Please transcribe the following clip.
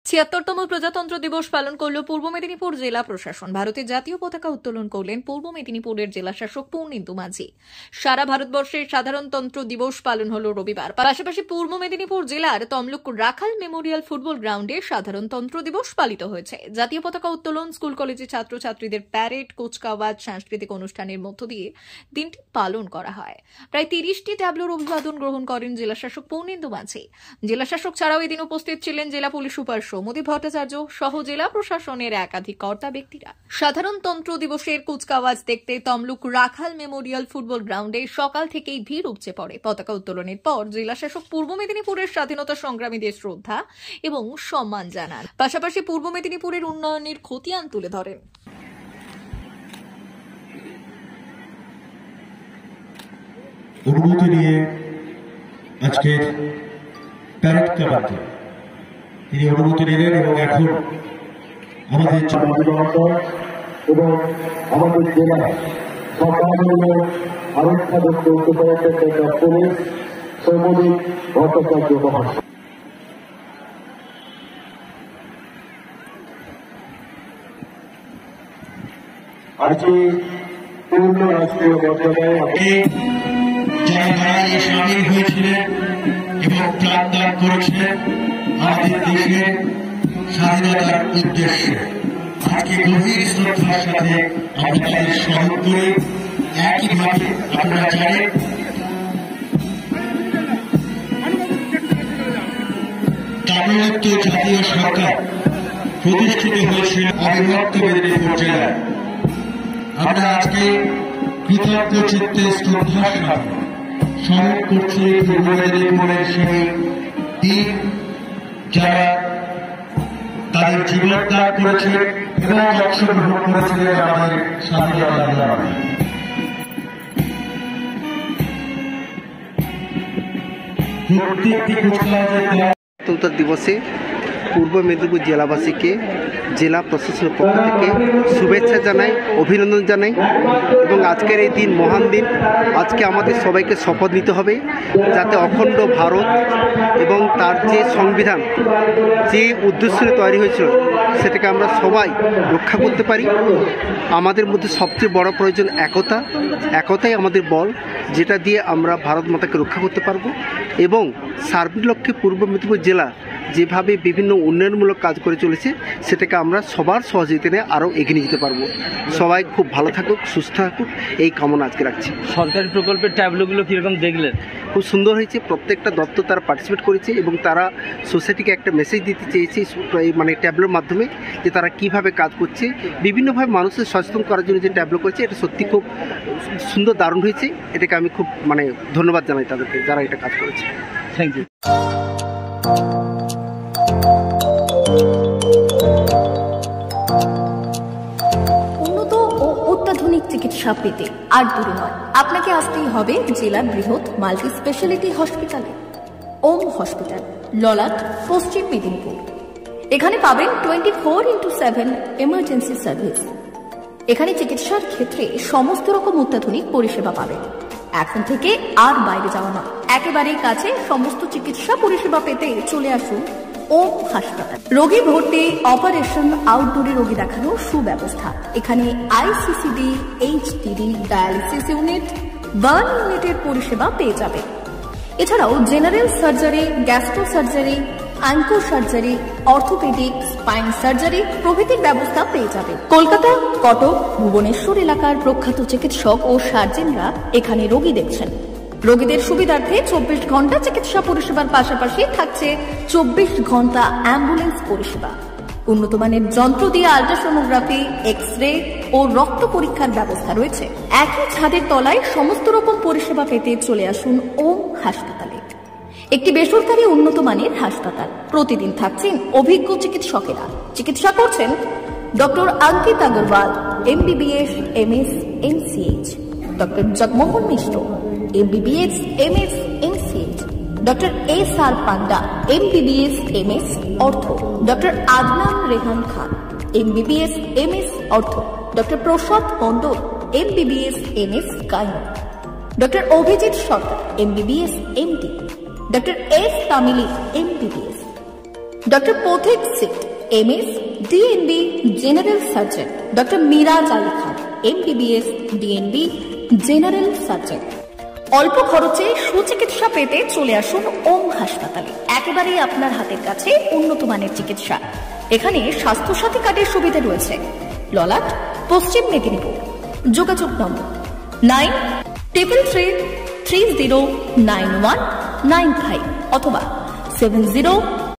৭৬তম প্রজাতন্ত্র দিবস পালন করল পূর্ব মেদিনীপুর জেলা প্রশাসন। ভারতের জাতীয় পতাকা উত্তোলন করলেন পূর্ব মেদিনীপুরের জেলাশাসক পূর্ণেন্দু মাঝি। সারা ভারতবর্ষে সাধারণতন্ত্র দিবস পালন হল রবিবার। পাশাপাশি পূর্ব মেদিনীপুর জেলার তমলুক রাখাল মেমোরিয়াল ফুটবল গ্রাউন্ডে সাধারণতন্ত্র দিবস পালিত হয়েছে। জাতীয় পতাকা উত্তোলন, স্কুল কলেজের ছাত্রছাত্রীদের প্যারেড, কুচকাওয়াজ, সাংস্কৃতিক অনুষ্ঠানের মধ্য দিয়ে দিনটি পালন করা হয়। প্রায় ৩০টি ট্যাবলোর অভিবাদন গ্রহণ করেন জেলাশাসক পূর্ণেন্দু মাঝি। জেলাশাসক ছাড়াও এদিন উপস্থিত ছিলেন জেলা পুলিশ সুপার সৌমদীপ ভট্টাচার্য সহ জেলা প্রশাসনের একাধিক কর্তা ব্যক্তিরা। সাধারণতন্ত্র দিবসের কুচকাওয়াজ দেখতে তমলুক রাখাল মেমোরিয়াল ফুটবল গ্রাউন্ডে সকাল থেকেই ভিড় উপচে পড়ে। পতাকা উত্তোলনের পর জেলাশাসক পূর্ব মেদিনীপুরের স্বাধীনতা সংগ্রামীদের শ্রদ্ধা এবং সম্মান জানান। পাশাপাশি পূর্ব মেদিনীপুরের উন্নয়নের খতিয়ান তুলে ধরেন। অনুমতি নিয়ে আজকের প্যারেড কমাতে তিনি অনুমতি নিলেন এবং এখন আমাদের এবং আমাদের জেলা আরক্ষা দপ্তর পুলিশ সৌমদীপ ভট্টাচার্য মহাশয়। আজকে পূর্ণ রাষ্ট্রীয় মর্যাদায় যারা সামিল হয়েছিলেন এবং প্রাণদান করেছিলেন আমাদের দেশের স্বাধীনতার উদ্দেশ্যে, আজকে গভীর শ্রদ্ধার সাথে আমরা তাদের স্মরণ করি। একইভাবে আপনারা জানেন তামিলনাড়ু জাতীয় সরকার প্রতিষ্ঠিত হয়েছিল অবিভক্ত মেদিনীপুর জেলায়। আমরা আজকে কৃতজ্ঞ চিত্তে শ্রদ্ধার সাথে স্মরণ করছি পূর্ব মেদিনীপুরের সেই দিন যারা তাদের জীবনদান করেছিলেন এবং অংশগ্রহণ করেছিলেন আমাদের স্বাধীনতা আন্দোলনে। সাধারণতন্ত্র দিবসে পূর্ব মেদিনীপুর জেলাবাসীকে জেলা প্রশাসনের পক্ষ থেকে শুভেচ্ছা জানাই, অভিনন্দন জানাই। এবং আজকের এই দিন মহান দিন। আজকে আমাদের সবাইকে শপথ নিতে হবে যাতে অখণ্ড ভারত এবং তার যে সংবিধান যে উদ্দেশ্যে তৈরি হয়েছিল সেটাকে আমরা সবাই রক্ষা করতে পারি। আমাদের মধ্যে সবচেয়ে বড় প্রয়োজন একতা। একতাই আমাদের বল, যেটা দিয়ে আমরা ভারত মাতাকে রক্ষা করতে পারবো। এবং সার্বিক লক্ষ্যে পূর্ব মেদিনীপুর জেলা যেভাবে বিভিন্ন উন্নয়নমূলক কাজ করে চলেছে সেটাকে আমরা সবার সহযোগিতা নিয়ে আরও এগিয়ে নিয়ে যেতে পারবো। সবাই খুব ভালো থাকুক, সুস্থ থাকুক, এই কামনা আজকে রাখছি। সরকারি প্রকল্পের ট্যাবলোগুলো কীরকম দেখলেন? খুব সুন্দর হয়েছে। প্রত্যেকটা দপ্তর তারা পার্টিসিপেট করেছে এবং তারা সোসাইটিকে একটা মেসেজ দিতে চেয়েছে মানে ট্যাবলোর মাধ্যমে, যে তারা কিভাবে কাজ করছে, বিভিন্নভাবে মানুষের সচেতন করার জন্য যে ট্যাবলো করেছে এটা সত্যি খুব সুন্দর, দারুণ হয়েছে। এটাকে আমি খুব ধন্যবাদ জানাই তাদেরকে যারা এটা কাজ করেছে। Thank you. উন্নত ও অত্যাধুনিক চিকিৎসা পেতে আর দূরে নয়, আপনাকে আসতেই হবে জেলার বৃহৎ মাল্টি স্পেশালিটি হসপিটালে। ওম হসপিটাল, ললাট, পশ্চিম মেদিনীপুর। এখানে পাবেন 24x7 এমার্জেন্সি সার্ভিস। এখানে চিকিৎসার ক্ষেত্রে সমস্ত রকম অত্যাধুনিক পরিষেবা পাবেন। এখন থেকে আর বাইরে যাওয়া নয়, একেবারেই কাছে সমস্ত চিকিৎসা পরিষেবা পেতে চলে আসুন ওম হাসপাতাল। রোগী ভর্তি, অপারেশন, আউটডোরে রোগী দেখানোর সুব্যবস্থা। এখানে ICCD, HDD, dialysis unit, burn ইউনিটের পরিষেবা পেয়ে যাবে। এছাড়াও general surgery, gastro surgery, onco surgery, orthopaedic, spine surgery প্রভৃতির ব্যবস্থা পেয়ে যাবে। কলকাতা, কটক, ভুবনেশ্বর এলাকার প্রখ্যাত চিকিৎসক ও সার্জেনরা এখানে রোগী দেখছেন। রোগীদের সুবিধার্থে 24 ঘন্টা চিকিৎসা পরিষেবার পাশাপাশি থাকছে 24 ঘন্টা অ্যাম্বুলেন্স পরিষেবা। উন্নত মানের যন্ত্র দিয়ে আল্ট্রাসোনোগ্রাফি, এক্স-রে ও রক্ত পরীক্ষার ব্যবস্থা রয়েছে। একই ছাদের তলায় সমস্ত রকম পরিষেবা পেতে চলে আসুন ওম হাসপাতালে। একটি বেসরকারি উন্নত মানের হাসপাতাল। প্রতিদিন থাকছেন অভিজ্ঞ চিকিৎসকেরা। চিকিৎসা করছেন doctor Ankit Agarwal, MBBS, MS, MCH, doctor Jagmohan Mishra, MBBS, MS, MCH, doctor SR Panda, MBBS, MS, ortho, doctor Adnan Rehan Khan, MBBS, MS, ortho, doctor Prasad Mondal, MBBS, MS, gynae, doctor Abhijit Sarkar, MBBS, MD, doctor S Tamili, MBBS, doctor Pathik Sit, MS, DNB, general surgeon, doctor Miraj Ali Khan, MBBS, DNB, general surgeon. অল্প খরচে সুচিকিৎসা পেতে চলে আসুন ওম হাসপাতালে। একেবারেই আপনার হাতের কাছে উন্নত মানের চিকিৎসা। এখানে স্বাস্থ্যসাথী কার্ডের সুবিধা রয়েছে। ললাট, পশ্চিম মেদিনীপুর। যোগাযোগ নম্বর 9333309195 অথবা 70